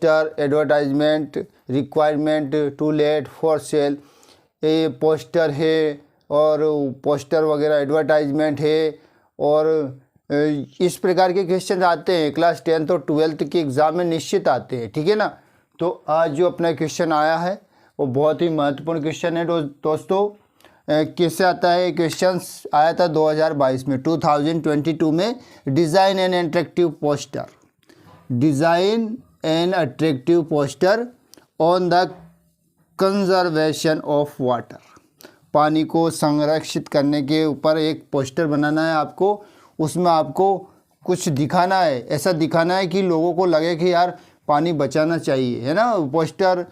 Poster, advertisement, requirement, to let, for sale, ये poster है और पोस्टर वगैरह एडवर्टाइजमेंट है। और इस प्रकार के क्वेश्चन आते हैं क्लास 10th और 12th के एग्ज़ाम में निश्चित आते हैं, ठीक है ना। तो आज जो अपना क्वेश्चन आया है वो बहुत ही महत्वपूर्ण क्वेश्चन है दोस्तों। कैसे आता है क्वेश्चन? आया था 2022 में, 2022 में। Design an attractive poster, design an attractive poster on the conservation of water. पानी को संरक्षित करने के ऊपर एक पोस्टर बनाना है आपको। उसमें आपको कुछ दिखाना है, ऐसा दिखाना है कि लोगों को लगे कि यार पानी बचाना चाहिए, है ना। पोस्टर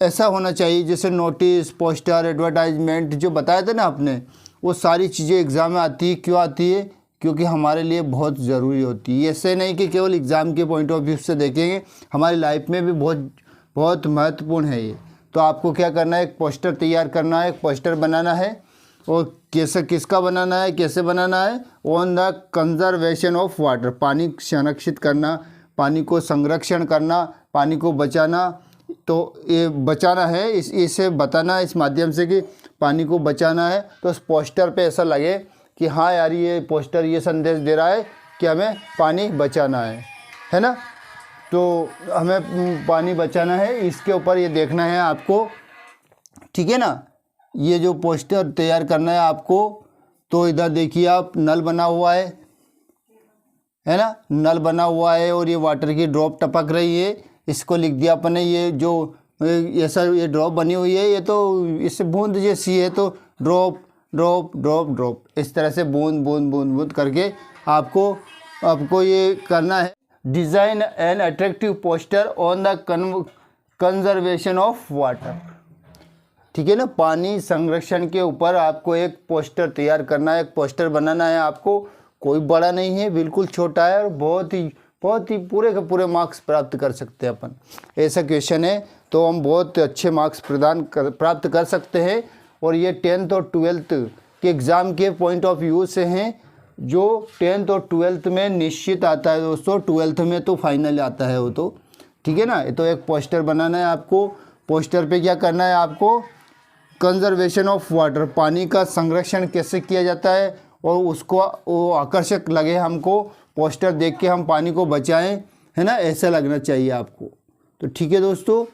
ऐसा होना चाहिए जैसे नोटिस, पोस्टर, एडवर्टाइजमेंट जो बताया था ना आपने, वो सारी चीज़ें एग्ज़ाम में आती है। क्यों आती है? क्योंकि हमारे लिए बहुत ज़रूरी होती है। ऐसे नहीं कि केवल एग्ज़ाम के पॉइंट ऑफ व्यू से देखेंगे, हमारी लाइफ में भी बहुत महत्वपूर्ण है ये। तो आपको क्या करना है? एक पोस्टर तैयार करना है, एक पोस्टर बनाना है। और किसका बनाना है, कैसे बनाना है? On the conservation of water, पानी संरक्षित करना, पानी को संरक्षण करना, पानी को बचाना। तो ये बचाना है, इसे बताना है इस माध्यम से कि पानी को बचाना है। तो उस पोस्टर पे ऐसा लगे कि हाँ यार ये पोस्टर ये संदेश दे रहा है कि हमें पानी बचाना है ना। तो हमें पानी बचाना है, इसके ऊपर ये देखना है आपको, ठीक है ना। ये जो पोस्टर तैयार करना है आपको, तो इधर देखिए आप, नल बना हुआ है ना, नल बना हुआ है और ये वाटर की ड्रॉप टपक रही है। इसको लिख दिया अपने, ये जो ऐसा ये ड्रॉप बनी हुई है, ये तो इससे बूंद जैसी है, तो ड्रॉप ड्रॉप ड्रॉप ड्रॉप, इस तरह से बूंद बूंद बूंद बूंद करके आपको ये करना है। Design an attractive poster on the conservation of water, ठीक है ना। पानी संरक्षण के ऊपर आपको एक पोस्टर तैयार करना है, एक पोस्टर बनाना है आपको। कोई बड़ा नहीं है, बिल्कुल छोटा है और बहुत ही पूरे के पूरे मार्क्स प्राप्त कर सकते हैं अपन। ऐसा क्वेश्चन है तो हम बहुत अच्छे मार्क्स प्राप्त कर सकते हैं। और ये 10th और 12th के एग्ज़ाम के पॉइंट ऑफ व्यू से हैं, जो 10th और 12th में निश्चित आता है दोस्तों। 12th में तो फाइनल आता है वो तो, ठीक है ना। तो एक पोस्टर बनाना है आपको। पोस्टर पे क्या करना है आपको? कंजर्वेशन ऑफ वाटर, पानी का संरक्षण कैसे किया जाता है और उसको वो आकर्षक लगे हमको, पोस्टर देख के हम पानी को बचाएं, है ना, ऐसा लगना चाहिए आपको। तो ठीक है दोस्तों,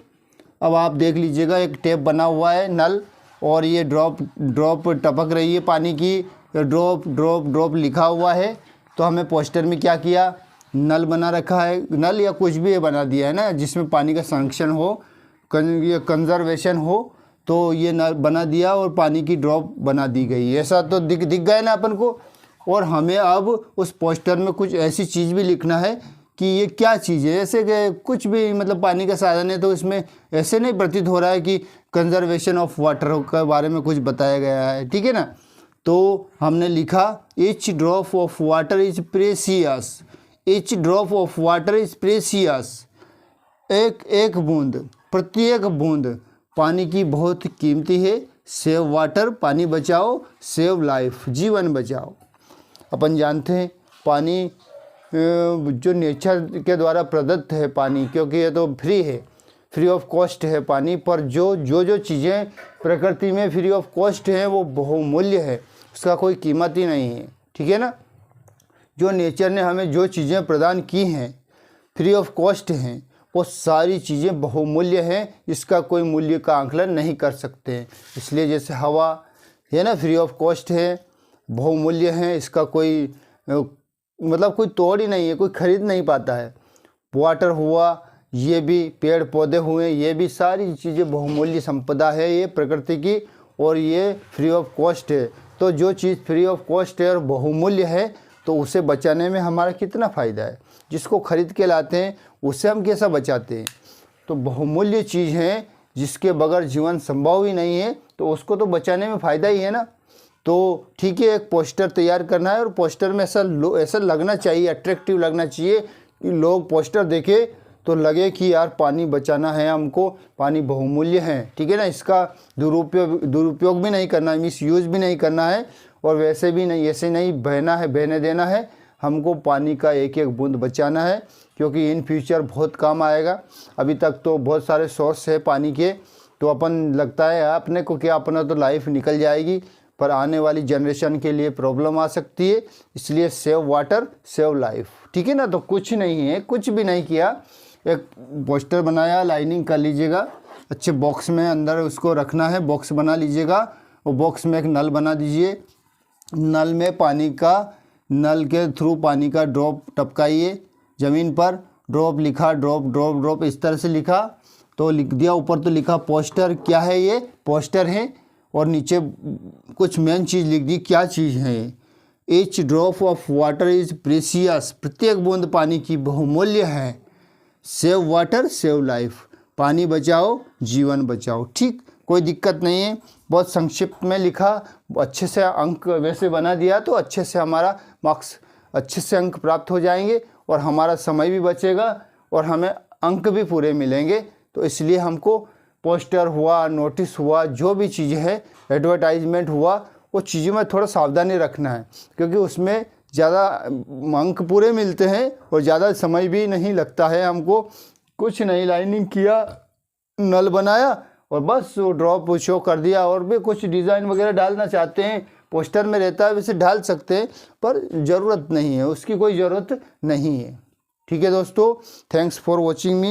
अब आप देख लीजिएगा, एक टेप बना हुआ है, नल, और ये ड्रॉप टपक रही है पानी की, ड्रॉप ड्रॉप ड्रॉप लिखा हुआ है। तो हमें पोस्टर में क्या किया? नल बना रखा है, नल या कुछ भी बना दिया है ना, जिसमें पानी का संरक्षण हो, कंजर्वेशन हो। तो ये नल बना दिया और पानी की ड्रॉप बना दी गई। ऐसा तो दिख गए ना अपन को। और हमें अब उस पोस्टर में कुछ ऐसी चीज़ भी लिखना है कि ये क्या चीज़ है। ऐसे कि कुछ भी मतलब पानी का साधन है, तो इसमें ऐसे नहीं प्रतीत हो रहा है कि कंजर्वेशन ऑफ वाटर के बारे में कुछ बताया गया है, ठीक है ना। तो हमने लिखा, each drop of water is precious, each drop of water is precious. एक बूंद, प्रत्येक बूंद पानी की बहुत कीमती है। सेव वाटर, पानी बचाओ, सेव लाइफ, जीवन बचाओ। अपन जानते हैं पानी जो नेचर के द्वारा प्रदत्त है पानी, क्योंकि ये तो फ्री ऑफ कॉस्ट है पानी। पर जो चीज़ें प्रकृति में फ्री ऑफ कॉस्ट हैं वो बहुमूल्य है, उसका कोई कीमत ही नहीं है, ठीक है ना। जो नेचर ने हमें जो चीज़ें प्रदान की हैं, फ्री ऑफ कॉस्ट हैं, वो सारी चीज़ें बहुमूल्य हैं, इसका कोई मूल्य का आंकलन नहीं कर सकते हैं। इसलिए जैसे हवा है ना, फ्री ऑफ कॉस्ट है, बहुमूल्य है, इसका कोई मतलब कोई तोड़ ही नहीं है, कोई खरीद नहीं पाता है। वाटर हुआ, ये भी पेड़ पौधे हुए, ये भी सारी चीज़ें बहुमूल्य संपदा है ये प्रकृति की, और ये फ्री ऑफ कॉस्ट है। तो जो चीज़ फ्री ऑफ कॉस्ट है और बहुमूल्य है, तो उसे बचाने में हमारा कितना फ़ायदा है। जिसको खरीद के लाते हैं उसे हम कैसा बचाते हैं। तो बहुमूल्य चीज़ है, जिसके बगैर जीवन संभव ही नहीं है, तो उसको तो बचाने में फ़ायदा ही है ना। तो ठीक है, एक पोस्टर तैयार करना है और पोस्टर में ऐसा लगना चाहिए, अट्रैक्टिव लगना चाहिए कि लोग पोस्टर देखे तो लगे कि यार पानी बचाना है हमको, पानी बहुमूल्य है, ठीक है ना। इसका दुरुपयोग भी नहीं करना है, मिस यूज़ भी नहीं करना है, और वैसे भी नहीं, ऐसे नहीं बहने देना है। हमको पानी का एक एक बूंद बचाना है। क्योंकि इन फ्यूचर बहुत काम आएगा। अभी तक तो बहुत सारे सोर्स है पानी के, तो अपन लगता है अपने को क्या अपना तो लाइफ निकल जाएगी, पर आने वाली जनरेशन के लिए प्रॉब्लम आ सकती है। इसलिए सेव वाटर सेव लाइफ, ठीक है ना। तो कुछ नहीं है, कुछ भी नहीं किया, एक पोस्टर बनाया, लाइनिंग कर लीजिएगा, अच्छे बॉक्स में अंदर उसको रखना है, बॉक्स बना लीजिएगा। वो बॉक्स में एक नल बना दीजिए, नल में पानी का, नल के थ्रू पानी का ड्रॉप टपकाइए ज़मीन पर। ड्रॉप लिखा, ड्रॉप ड्रॉप ड्रॉप इस तरह से लिखा, तो लिख दिया। ऊपर तो लिखा पोस्टर, क्या है ये पोस्टर है, और नीचे कुछ मेन चीज़ लिख दी, क्या चीज़ है ये। Each drop of water is precious, प्रत्येक बूंद पानी की बहुमूल्य है। सेव वाटर सेव लाइफ, पानी बचाओ जीवन बचाओ। ठीक, कोई दिक्कत नहीं है, बहुत संक्षिप्त में लिखा, अच्छे से अंक वैसे बना दिया तो अच्छे से हमारा मार्क्स, अच्छे से अंक प्राप्त हो जाएंगे और हमारा समय भी बचेगा और हमें अंक भी पूरे मिलेंगे। तो इसलिए हमको पोस्टर हुआ, नोटिस हुआ, जो भी चीज़ है, एडवर्टाइजमेंट हुआ, वो चीज़ों में थोड़ा सावधानी रखना है, क्योंकि उसमें ज़्यादा अंक पूरे मिलते हैं और ज़्यादा समय भी नहीं लगता है हमको। कुछ नहीं, लाइनिंग किया, नल बनाया और बस वो ड्रॉप शो कर दिया। और भी कुछ डिज़ाइन वगैरह डालना चाहते हैं, पोस्टर में रहता है, वैसे डाल सकते हैं, पर ज़रूरत नहीं है, उसकी कोई ज़रूरत नहीं है। ठीक है दोस्तों, थैंक्स फॉर वॉचिंग मी।